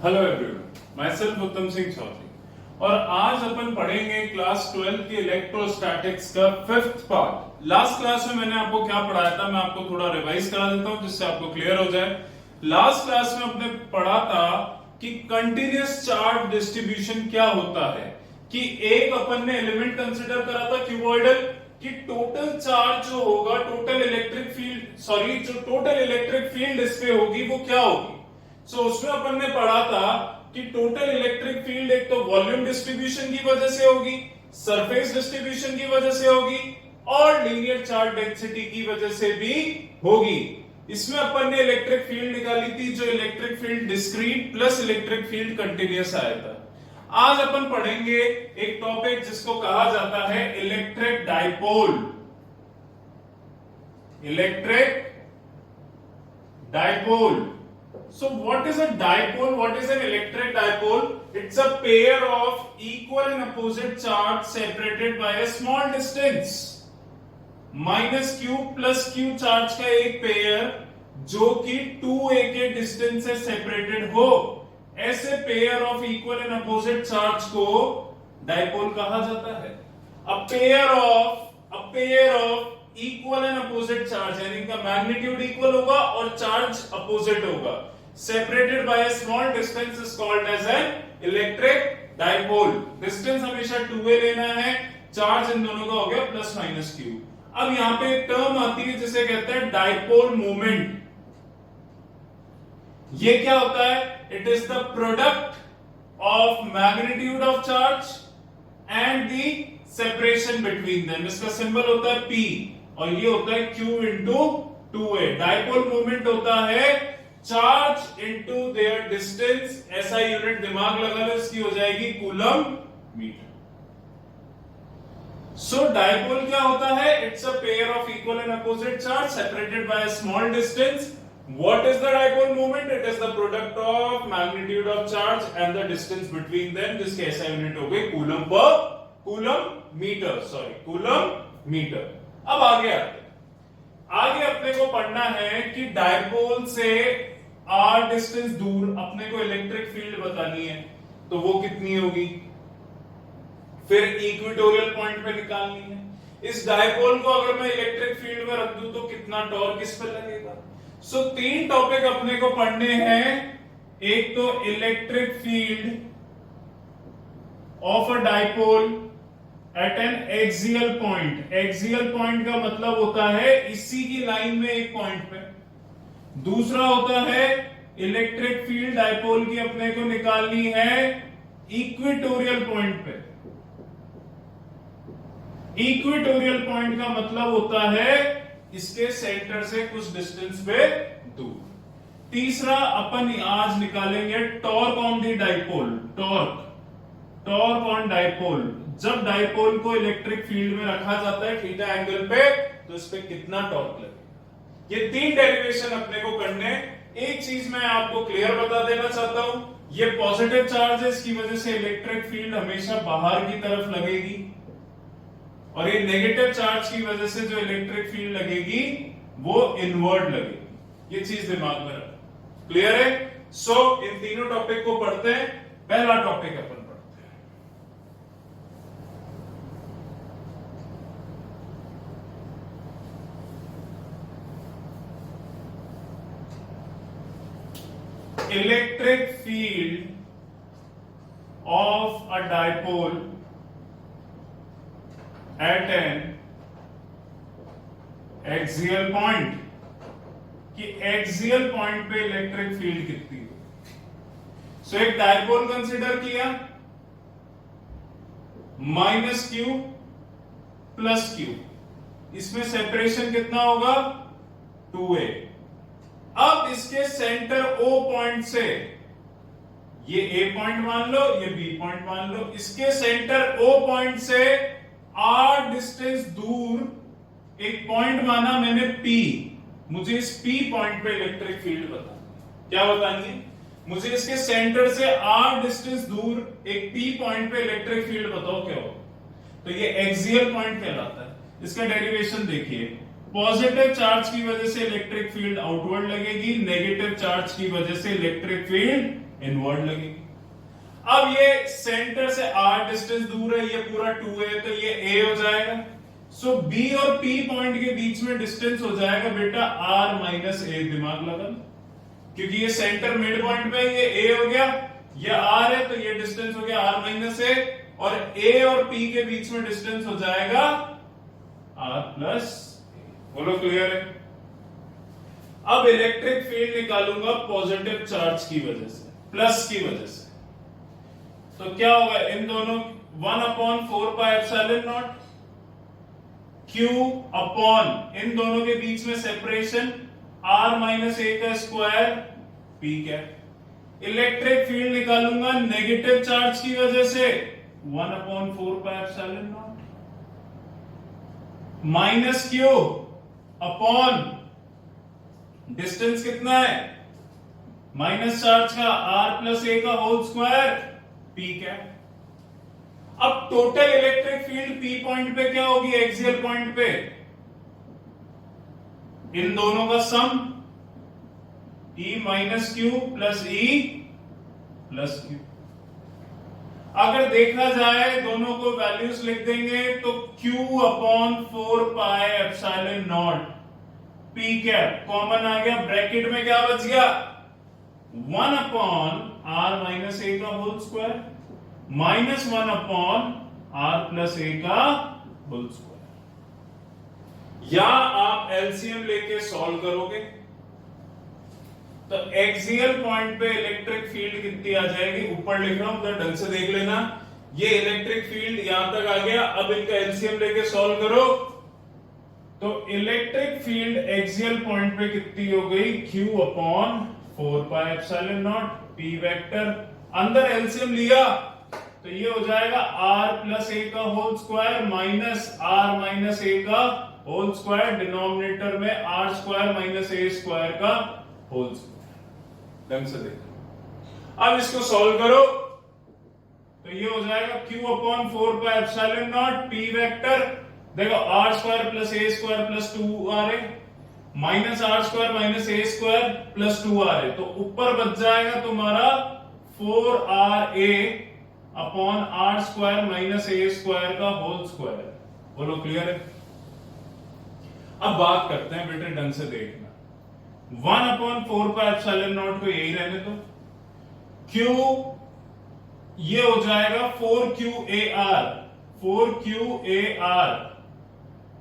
Hello everyone, my self उत्तम सिंह चौधरी और आज अपन पढ़ेंगे क्लास 12 की इलेक्ट्रोस्टैटिक्स का फिफ्थ पार्ट। लास्ट क्लास में मैंने आपको क्या पढ़ाया था, मैं आपको थोड़ा रिवाइज करा देता हूं जिससे आपको क्लियर हो जाए। लास्ट क्लास में अपने पढ़ा था कि कंटिन्यूअस चार्ज डिस्ट्रीब्यूशन क्या होता है, कि एक अपन ने एलिमेंट कंसिडर करा था क्यूबॉइडल, कि टोटल चार्ज जो होगा, टोटल इलेक्ट्रिक फील्ड इस पे होगी वो क्या होगी। सो उसमें अपन ने पढ़ा था कि टोटल इलेक्ट्रिक फील्ड एक तो वॉल्यूम डिस्ट्रीब्यूशन की वजह से होगी, सरफेस डिस्ट्रीब्यूशन की वजह से होगी और लीनियर चार्ज डेंसिटी की वजह से भी होगी। इसमें अपन ने इलेक्ट्रिक फील्ड निकाली थी, जो electric field discrete plus electric field continuous आया था। आज अपन पढ़ेंगे एक टॉपिक जिसको कहा जाता है electric dipole. Electric dipole. So what is a dipole? What is an electric dipole? It's a pair of equal and opposite charge separated by a small distance. Minus Q plus Q charge का एक pair जो कि 2a के distance से separated हो, ऐसे pair of equal and opposite charge को dipole कहा जाता है। A pair of equal and opposite charge, यानी इनका मैग्नीट्यूड इक्वल होगा और चार्ज अपोजिट होगा, separated by a small distance is called as an electric dipole. Distance हमेशा 2a लेना है, चार्ज इन दोनों का हो गया प्लस माइनस क्यू। अब यहां पे एक टर्म आती है जिसे कहते हैं डाइपोल मोमेंट। ये क्या होता है? It is the product of magnitude of charge and the separation between them. इसका सिंबल होता है P और ये होता है Q into 2a। Dipole moment होता है चार्ज इनटू देयर डिस्टेंस। ऐसा यूनिट दिमाग लगा लो, इसकी हो जाएगी कूलम मीटर। सो डाइपोल क्या होता है? It's a pair of equal and opposite charge separated by a small distance. What is the dipole moment? It is the product of magnitude of charge and the distance between them, जिसके ऐसा unit हो गई coulomb metre. अब आगे अपने को पढ़ना है कि डाइपोल से r डिस्टेंस दूर अपने को इलेक्ट्रिक फील्ड बतानी है, तो वो कितनी होगी, फिर इक्वेटोरियल पॉइंट पे निकालनी है। इस डाइपोल को अगर मैं इलेक्ट्रिक फील्ड में रख दूं तो कितना टॉर्क इस पर लगेगा। सो तीन टॉपिक अपने को पढ़ने हैं। एक तो electric field of a dipole at N axial point. Axial point का मतलब होता है इसी की लाइन में एक पॉइंट पे। दूसरा होता है इलेक्ट्रिक फील्ड डाइपोल की अपने को निकालनी है इक्वेटोरियल पॉइंट पे। इक्वेटोरियल पॉइंट का मतलब होता है इसके सेंटर से कुछ डिस्टेंस पे दूर। तीसरा अपन आज निकालेंगे torque on the dipole. Torque on dipole, जब डाइपोल को इलेक्ट्रिक फील्ड में रखा जाता है थीटा एंगल पे, तो इस पे कितना टॉर्क लगेगा। ये तीन डेरिवेशन अपने को करने। एक चीज मैं आपको क्लियर बता देना चाहता हूं, ये पॉजिटिव चार्जेस की वजह से इलेक्ट्रिक फील्ड हमेशा बाहर की तरफ लगेगी और ये नेगेटिव चार्ज की वजह से जो इलेक्ट्रिक फील्ड लगेगी वो इनवर्ड लगेगी। ये चीज दिमाग में रखो। क्लियर है? सो इन तीनों टॉपिक को पढ़ते हैं। पहला topic upon electric field of a dipole at an axial point, कि एक्सियल पॉइंट पे इलेक्ट्रिक फील्ड कितनी है। सो एक डाइपोल कंसिडर किया, माइनस क्यू प्लस क्यू, इसमें सेपरेशन कितना होगा 2a। अब इसके सेंटर O पॉइंट से, ये A पॉइंट मान लो, ये B पॉइंट मान लो, इसके सेंटर O पॉइंट से R डिस्टेंस दूर एक पॉइंट माना मैंने P। मुझे इस P पॉइंट पे इलेक्ट्रिक फील्ड बतानी। क्या बतानी है? मुझे इसके सेंटर से R डिस्टेंस दूर एक P पॉइंट पे इलेक्ट्रिक फील्ड बताओ क्या हो। तो ये एक्सियल पॉइंट कहलाता है। इसका डेरिवेशन देखिए, पॉजिटिव चार्ज की वजह से इलेक्ट्रिक फील्ड आउटवर्ड लगेगी, नेगेटिव चार्ज की वजह से इलेक्ट्रिक फील्ड इनवर्ड लगेगी। अब ये सेंटर से r डिस्टेंस दूर है, ये पूरा 2 है, तो ये a हो जाएगा। सो b और p पॉइंट के बीच में डिस्टेंस हो जाएगा बेटा r माइनस a। दिमाग लगा, क्योंकि ये सेंटर मिड पॉइंट पे, ये a हो गया, ये r है, तो ये डिस्टेंस हो गया r माइनस a, और a और p के बीच में डिस्टेंस हो जाएगा r प्लस a। बोलो क्लियर है? अब इलेक्ट्रिक फील्ड निकालूंगा पॉजिटिव चार्ज की वजह से, प्लस की वजह से। तो क्या होगा, इन दोनों 1/4πε0 Q अपॉन इन दोनों के बीच में सेपरेशन r माइनस a का square p cap. Electric field निकालूंगा नेगेटिव चार्ज की वजह से 1/4πε0 माइनस Q अपॉन डिस्टेंस कितना है माइनस चार्ज का r प्लस a का होल स्क्वायर p कैप। अब total electric field p point पे क्या होगी, एक्सियल पॉइंट पे, इन दोनों का सम E minus Q plus E plus Q. अगर देखा जाए दोनों को वैल्यूज लिख देंगे तो Q upon 4πε0 P cap common आ गया, ब्रैकेट में क्या बच गया 1 अपॉन r माइनस a का whole square minus 1 upon r plus a का होल स्क्वायर। या आप एलसीएम लेके सॉल्व करोगे तो एक्सियल पॉइंट पे इलेक्ट्रिक फील्ड कितनी आ जाएगी, ऊपर लिख रहा हूं तो ढंग से देख लेना। ये इलेक्ट्रिक फील्ड यहां तक आ गया, अब इनका एलसीएम लेके सॉल्व करो तो इलेक्ट्रिक फील्ड एक्सियल पॉइंट पे कितनी हो गई, Q अपॉन 4πε0 P वेक्टर। अंदर एलसीएम लिया तो ये हो जाएगा r प्लस a का whole square minus r minus a का होल स्क्वायर, डिनोमिनेटर में r square minus a square का होल स्क्वायर। ढंग से देखो, अब इसको सॉल्व करो तो ये हो जाएगा Q अपॉन 4πε0 P वेक्टर, देखो r square plus a square plus 2r minus r square minus a square plus 2r, तो ऊपर बच जाएगा तुम्हारा 4ra upon r square minus a square का होल स्क्वायर। बोलो क्लियर है? अब बात करते हैं बेटे, ढंग से देखना। 1/4πε0 को यही रहने दो, Q ये हो जाएगा 4QAR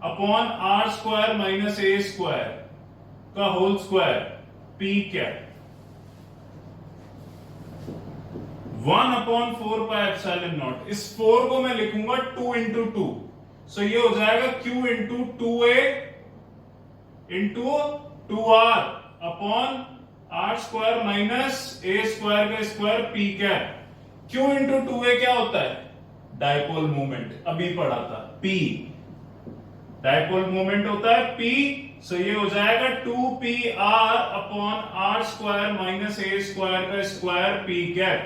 upon r square minus a square का होल स्क्वायर P कैप 1/4πε0। इस 4 को मैं लिखूंगा 2 इंटू 2, सो ये हो जाएगा Q into 2A into 2R upon r square minus a square का square P cap. Q into 2A क्या होता है, डायपोल मोमेंट, अभी पढ़ा था P, डायपोल मोमेंट होता है P, सो ये हो जाएगा 2PR upon r square minus a square का स्क्वायर P कैप।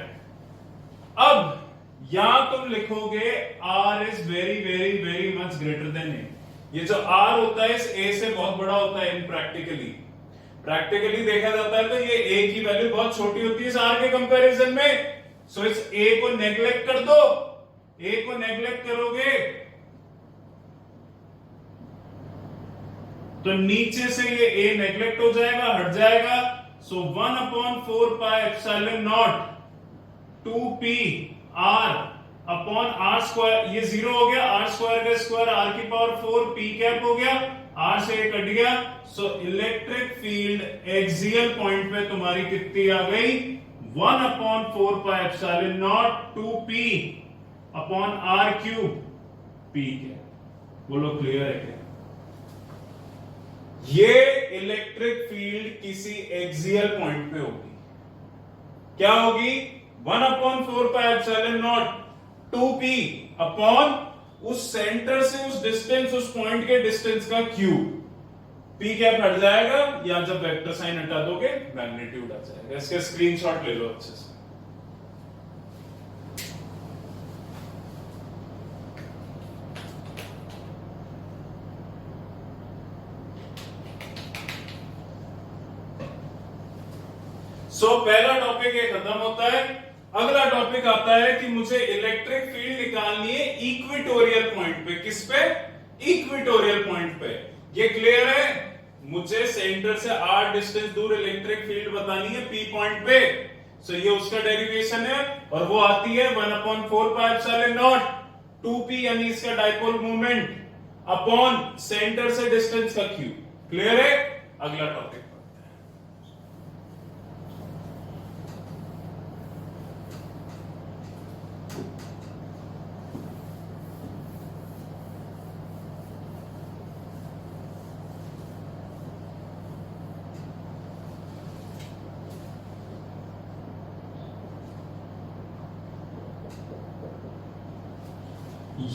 अब यहां तुम लिखोगे r is very very very much greater than a। ये जो r होता है इस a से बहुत बड़ा होता है इन प्रैक्टिकली देखा जाता है तो ये a की वैल्यू बहुत छोटी होती है इस r के कंपैरिजन में। सो इस a को नेग्लेक्ट कर दो, a को नेग्लेक्ट करोगे तो नीचे से ये a नेग्लेक्ट हो जाएगा, हट जाएगा। सो 1/4πε0 2PR अपॉन r स्क्वायर, ये 0 हो गया, r स्क्वायर का स्क्वायर r की पावर 4 P कैप हो गया, r से ये कट गया। So electric field axial point पे तुम्हारी कितनी आ गई, 1/4πε0 2P upon r cube P cap. बोलो क्लियर है क्या? ये इलेक्ट्रिक फील्ड किसी एक्सियल पॉइंट पे होगी, क्या होगी 1/4πε0 2P अपॉन उस सेंटर से उस डिस्टेंस, उस पॉइंट के डिस्टेंस का क्यूब। P कैप हट जाएगा, या जब वेक्टर साइन हटा दोगे मैग्नीट्यूड आ जाएगा। इसका स्क्रीनशॉट ले लो अच्छे से। सो पहला टॉपिक ये खत्म होता है। अगला टॉपिक आता है कि मुझे इलेक्ट्रिक फील्ड निकालनी है इक्वेटोरियल पॉइंट पे। किस पे? इक्वेटोरियल पॉइंट पे। ये क्लियर है? मुझे सेंटर से r डिस्टेंस दूर इलेक्ट्रिक फील्ड बतानी है p पॉइंट पे। सो ये उसका डेरिवेशन है और वो आती है 1/4πε0 2p यानी इसका डाइपोल मोमेंट अपॉन सेंटर से डिस्टेंस का q। क्लियर है? अगला टॉपिक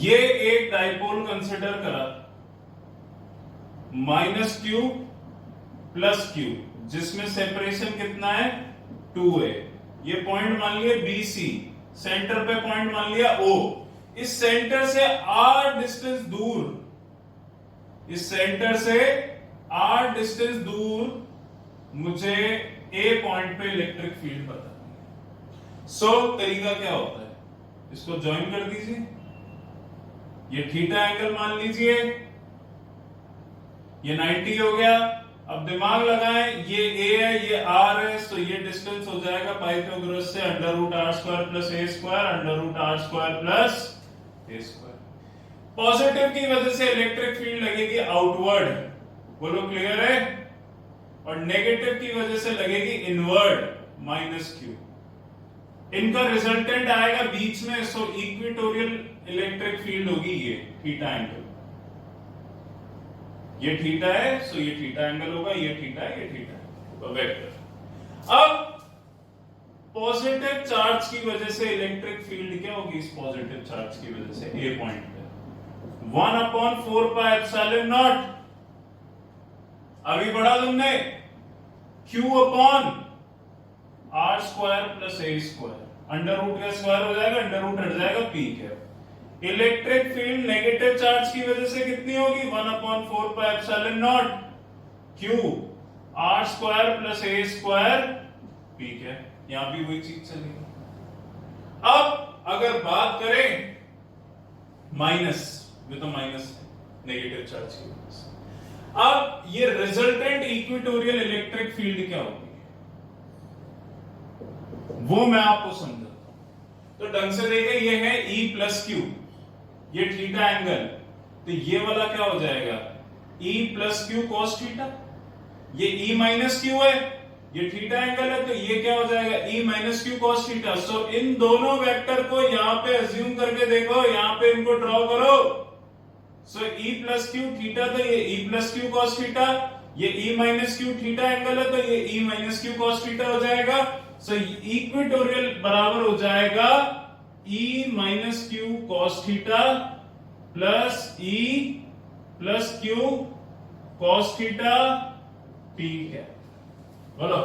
ये एक डाइपोल कंसिडर करा -q प्लस q जिसमें सेपरेशन कितना है 2 है। ये पॉइंट मान लिया BC, सेंटर पे पॉइंट मान लिया O। इस सेंटर से r डिस्टेंस दूर, इस सेंटर से r डिस्टेंस दूर मुझे A पॉइंट पे इलेक्ट्रिक फील्ड बतानी है। सो तरीका क्या होता है, इसको ज्वाइन कर दीजिए। ये थीटा एंगल मान लीजिए, ये 90 हो गया। अब दिमाग लगाएं, ये a है, ये r है, सो ये डिस्टेंस हो जाएगा पाइथागोरस से √r² plus a square √r² plus a square. Positive की वजह से इलेक्ट्रिक फील्ड लगेगी आउटवर्ड, बोलो क्लियर है? और नेगेटिव की वजह से लगेगी इनवर्ड -q। इनका रिजल्टेंट आएगा बीच में, सो इक्वेटोरियल इलेक्ट्रिक फील्ड होगी ये थीटा एंगल। ये थीटा है, सो ये थीटा एंगल होगा, ये थीटा है, ये थीटा है, वेक्टर। अब पॉजिटिव चार्ज की वजह से इलेक्ट्रिक फील्ड क्या होगी? इस पॉजिटिव चार्ज की वजह से ए पॉइंट पे 1/4πε0। अभी पढ़ा तुमने q upon r² plus a square, under root का स्क्वायर हो जाएगा, अंडर रूट हट जाएगा, p cap. Electric field negative charge की वजह से कितनी होगी? 1/4πε0 q r² plus a square p cap. यहां भी वही चीज चलेगी। अब अगर बात करें माइनस, ये तो माइनस है नेगेटिव चार्ज की वजह से। अब ये रिजल्टेंट इक्वेटोरियल इलेक्ट्रिक फील्ड क्या होगी वो मैं आपको समझाता हूं। तो ढंग से देखें, ये है E प्लस क्यू, ये थीटा एंगल, तो ये वाला क्या हो जाएगा? E plus Q cos theta. ये E माइनस क्यू है, ये थीटा एंगल है, तो ये क्या हो जाएगा? E minus Q cos theta. So इन दोनों वेक्टर को यहां पे अज्यूम करके देखो, यहां पे इनको ड्रॉ करो। सो E प्लस क्यू थीटा, तो ये E plus Q cos theta, ये E minus Q theta angle है, तो ये E minus Q cos theta हो जाएगा। सो इक्वेटोरियल बराबर हो जाएगा E minus Q cos theta plus E plus Q cos theta p है। बोलो,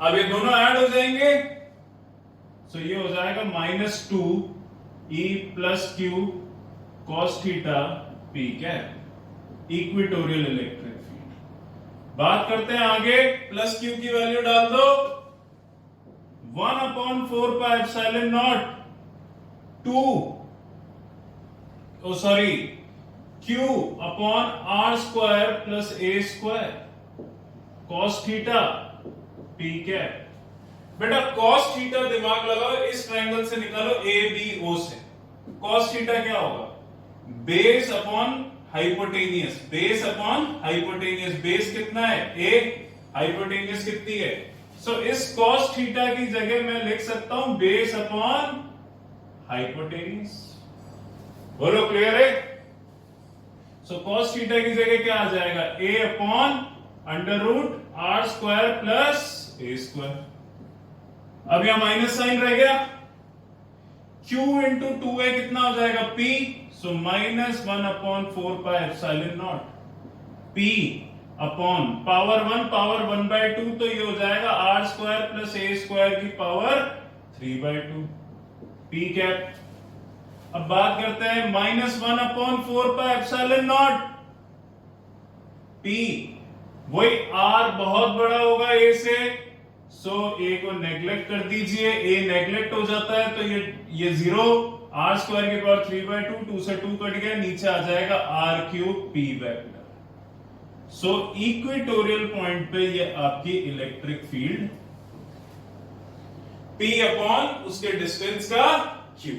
अब ये दोनों ऐड हो जाएंगे, सो ये हो जाएगा -2 E plus Q cos theta p क्या है? Equatorial electric field. बात करते हैं आगे, प्लस क्यू की वैल्यू डाल दो, 1/4πε0 q upon r² plus a square cos theta p क्या है? बेटा कॉस थीटा दिमाग लगाओ, इस ट्रायंगल से निकालो ABO से। कॉस थीटा क्या होगा? Base upon hypotenuse, base upon hypotenuse. Base कितना है? a, हाइपोटेनियस कितनी है? सो इस कॉस थीटा की जगह मैं लिख सकता हूं बेस अपॉन हाइपोटेनियस। बोलो क्लियर है? सो कॉस थीटा की जगह क्या आ जाएगा? a upon √r² plus a square. अब यहां माइनस साइन रह गया, q इंटू 2a कितना हो जाएगा? p। सो -1/4πε0 p अपॉन पावर 1 पावर 1/2, तो ये हो जाएगा r² प्लस a स्क्वायर की पावर 3/2 p कैप। अब बात करते हैं -1/4πε0 p, वही r बहुत बड़ा होगा a से, सो ए को नेग्लेक्ट कर दीजिए, ए नेग्लेक्ट हो जाता है तो ये 0, आर स्क्वायर की पावर 3/2, 2 से 2 कट गया, नीचे आ जाएगा r cube P vector. So equatorial point पे ये आपकी इलेक्ट्रिक फील्ड P अपॉन उसके डिस्टेंस का Q।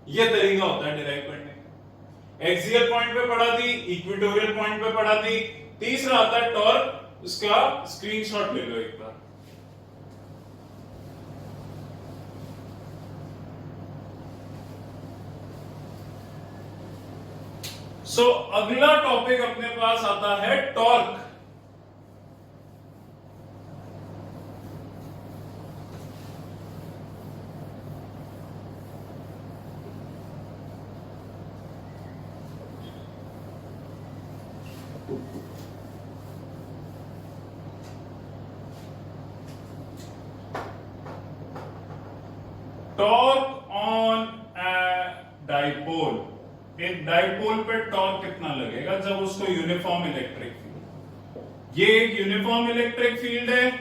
ये तरीका होता है डिराइव करने का। एक्सियल पॉइंट पे पढ़ा दी, इक्वेटोरियल पॉइंट पे पढ़ा दी। तीसरा आता है टॉर्क, उसका स्क्रीनशॉट ले लो एक बार। सो अगला टॉपिक अपने पास आता है टॉर्क। Torque on dipole. एक डाइपोल पे टॉर्क कितना लगेगा जब उसको यूनिफॉर्म इलेक्ट्रिक फील्ड, ये एक यूनिफॉर्म इलेक्ट्रिक फील्ड है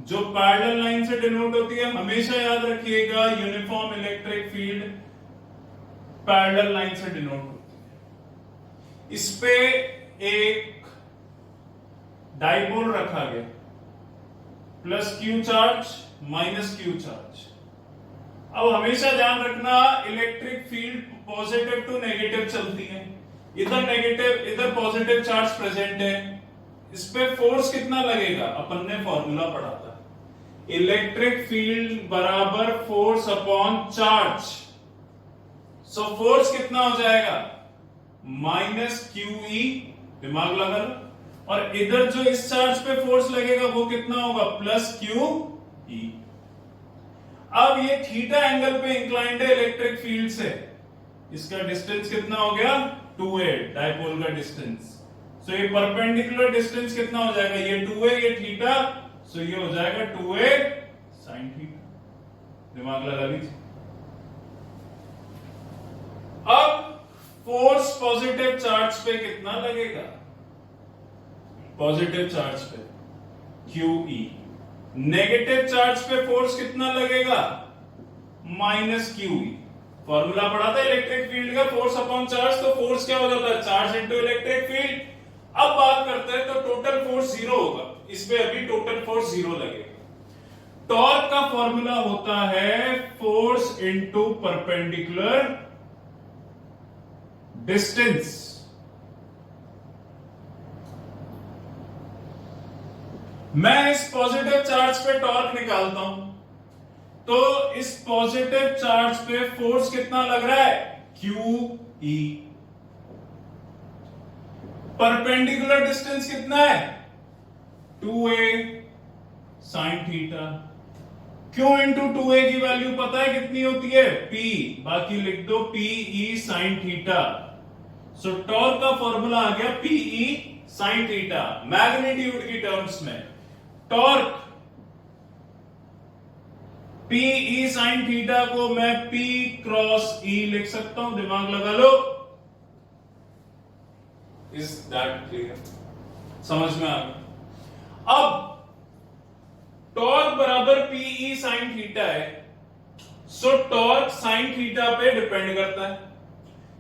जो पैरेलल लाइन से डिनोट होती है। हमेशा याद रखिएगा uniform electric field parallel line से डिनोट होती है। इस पे एक डाइपोल रखा गया, plus Q charge minus Q charge. अब हमेशा ध्यान रखना electric field positive to negative चलती है, इधर नेगेटिव इधर पॉजिटिव चार्ज प्रेजेंट है। इस पे फोर्स कितना लगेगा, अपन ने फॉर्मूला पढ़ा था, इलेक्ट्रिक फील्ड बराबर force upon charge. So force कितना हो जाएगा, माइनस QE, दिमाग लगा लो। और इधर जो इस चार्ज पे फोर्स लगेगा वो कितना होगा, प्लस QE। अब ये थीटा एंगल पे इंक्लाइंड है इलेक्ट्रिक फील्ड से, इसका डिस्टेंस कितना हो गया, 2a, डाइपोल का डिस्टेंस। सो ये परपेंडिकुलर डिस्टेंस कितना हो जाएगा, ये 2a, ये थीटा, सो ये हो जाएगा 2a sin थीटा। दिमाग लगा लीजिए। अब फोर्स पॉजिटिव चार्ज पे कितना लगेगा, पॉजिटिव चार्ज पे QE, नेगेटिव चार्ज पे फोर्स कितना लगेगा, माइनस QE। फॉर्मूला पढ़ा था इलेक्ट्रिक फील्ड का, फोर्स अपॉन चार्ज, तो फोर्स क्या हो जाता है, चार्ज इनटू इलेक्ट्रिक फील्ड। अब बात करते हैं तो टोटल फोर्स 0 होगा, इस पे अभी टोटल फोर्स 0 लगेगा। टॉर्क का फॉर्मूला होता है फोर्स इनटू परपेंडिकुलर डिस्टेंस। मैं इस पॉजिटिव चार्ज पे टॉर्क निकालता हूं, तो इस पॉजिटिव चार्ज पे फोर्स कितना लग रहा है, QE। परपेंडिकुलर डिस्टेंस कितना है, 2a sin theta. Q into 2a की वैल्यू पता है कितनी होती है, P, बाकी लिख दो PE sin थीटा। सो टॉर्क का फॉर्मूला आ गया PE sin थीटा, मैग्नीट्यूड की टर्म्स में। टॉर्क PE sin थीटा को मैं P क्रॉस E लिख सकता हूं, दिमाग लगा लो। इज दैट क्लियर, समझ में आ गया। अब टॉर्क बराबर PE sin थीटा है, सो टॉर्क sin थीटा पे डिपेंड करता है।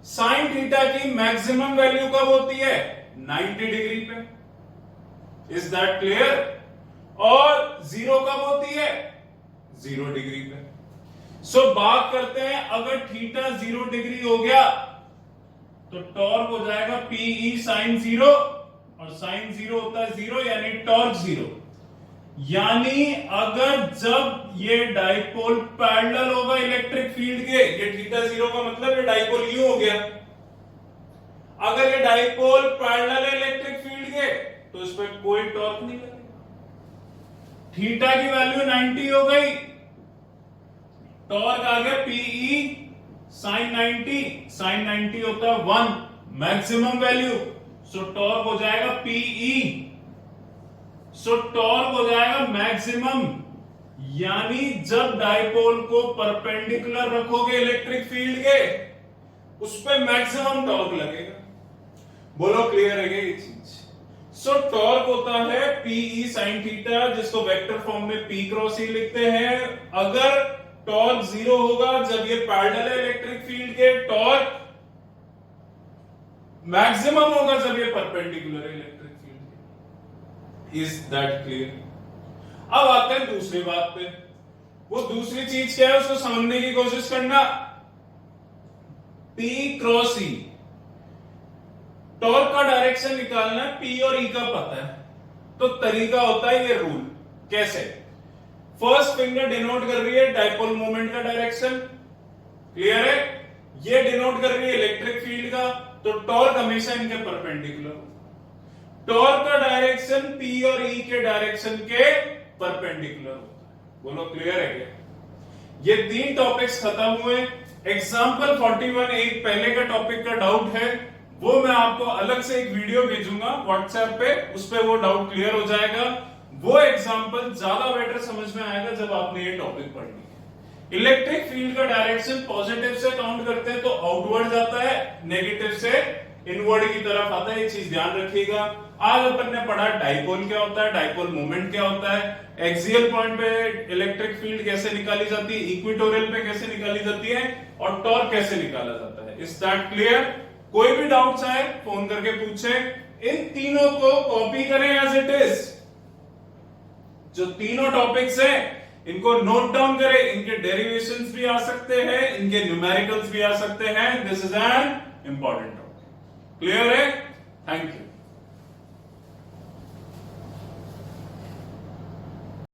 sin थीटा की मैक्सिमम वैल्यू कब होती है, 90 डिग्री पे। Is that clear. और 0 कब होती है, 0 डिग्री पे। सो बात करते हैं, अगर थीटा 0 डिग्री हो गया तो टॉर्क हो जाएगा PE sin 0, और sin 0 होता है 0, यानी टॉर्क 0। यानी अगर जब ये डाइपोल पैरेलल होगा इलेक्ट्रिक फील्ड के, ये थीटा 0 का मतलब ये डाइपोल यूं हो गया। अगर ये डाइपोल पैरेलल है इलेक्ट्रिक फील्ड के, तो इस पर कोई टॉर्क नहीं लगेगा। थीटा की वैल्यू 90 हो गई, टॉर्क आ गया PE sin 90, sin 90 होता है 1 मैक्सिमम वैल्यू, सो टॉर्क हो जाएगा PE, सो टॉर्क हो जाएगा मैक्सिमम। यानी जब डाइपोल को परपेंडिकुलर रखोगे इलेक्ट्रिक फील्ड के, उस पे मैक्सिमम टॉर्क लगेगा। बोलो क्लियर है ये चीज। सो टॉर्क होता है पीई साइन थीटा, जिसको वेक्टर फॉर्म में पी क्रॉस ई लिखते हैं। अगर टॉर्क 0 होगा जब ये पैरेलल है इलेक्ट्रिक फील्ड के, टॉर्क मैक्सिमम होगा जब ये परपेंडिकुलर है इलेक्ट्रिक फील्ड के। Is that clear? अब आते हैं दूसरी बात पे। वो दूसरी चीज क्या है उसको समझने की कोशिश करना। P क्रॉस ई, टॉर्क का डायरेक्शन निकालना है, P और E का पता है, तो तरीका होता है ये रूल। कैसे? फर्स्ट फिंगर डिनोट कर रही है डाइपोल मोमेंट का डायरेक्शन, क्लियर है? ये डिनोट कर रही है इलेक्ट्रिक फील्ड का, तो टॉर्क हमेशा इनके परपेंडिकुलर। टॉर्क का डायरेक्शन P और E के डायरेक्शन के परपेंडिकुलर होता है। बोलो क्लियर है क्या? ये 3 टॉपिक्स खत्म हुए। एग्जाम्पल 41 एक पहले का टॉपिक का डाउट है, वो मैं आपको अलग से एक वीडियो भेजूंगा व्हाट्सएप पे, उस पे वो डाउट क्लियर हो जाएगा। वो एग्जाम्पल ज्यादा बेटर समझ में आएगा जब आपने ये टॉपिक पढ़नी है। इलेक्ट्रिक फील्ड का डायरेक्शन पॉजिटिव से काउंट करते हैं तो आउटवर्ड जाता है, नेगेटिव से इनवर्ड की तरफ आता है। ये चीज ध्यान रखिएगा। आज अपन ने पढ़ा डाइपोल क्या होता है, डाइपोल मोमेंट क्या होता है, एक्सियल पॉइंट पे इलेक्ट्रिक फील्ड कैसे निकाली जाती है, इक्वेटोरियल पे कैसे निकाली जाती है, और टॉर्क कैसे निकाला जाता है। Is that clear? कोई भी डाउट्स आए फोन करके पूछे। इन तीनों को कॉपी करें एज इट इज। जो तीनों टॉपिक्स हैं इनको नोट डाउन करें। इनके डेरिवेशंस भी आ सकते हैं, इनके न्यूमेरिकल्स भी आ सकते हैं। This is an important topic. Clear है? Thank you.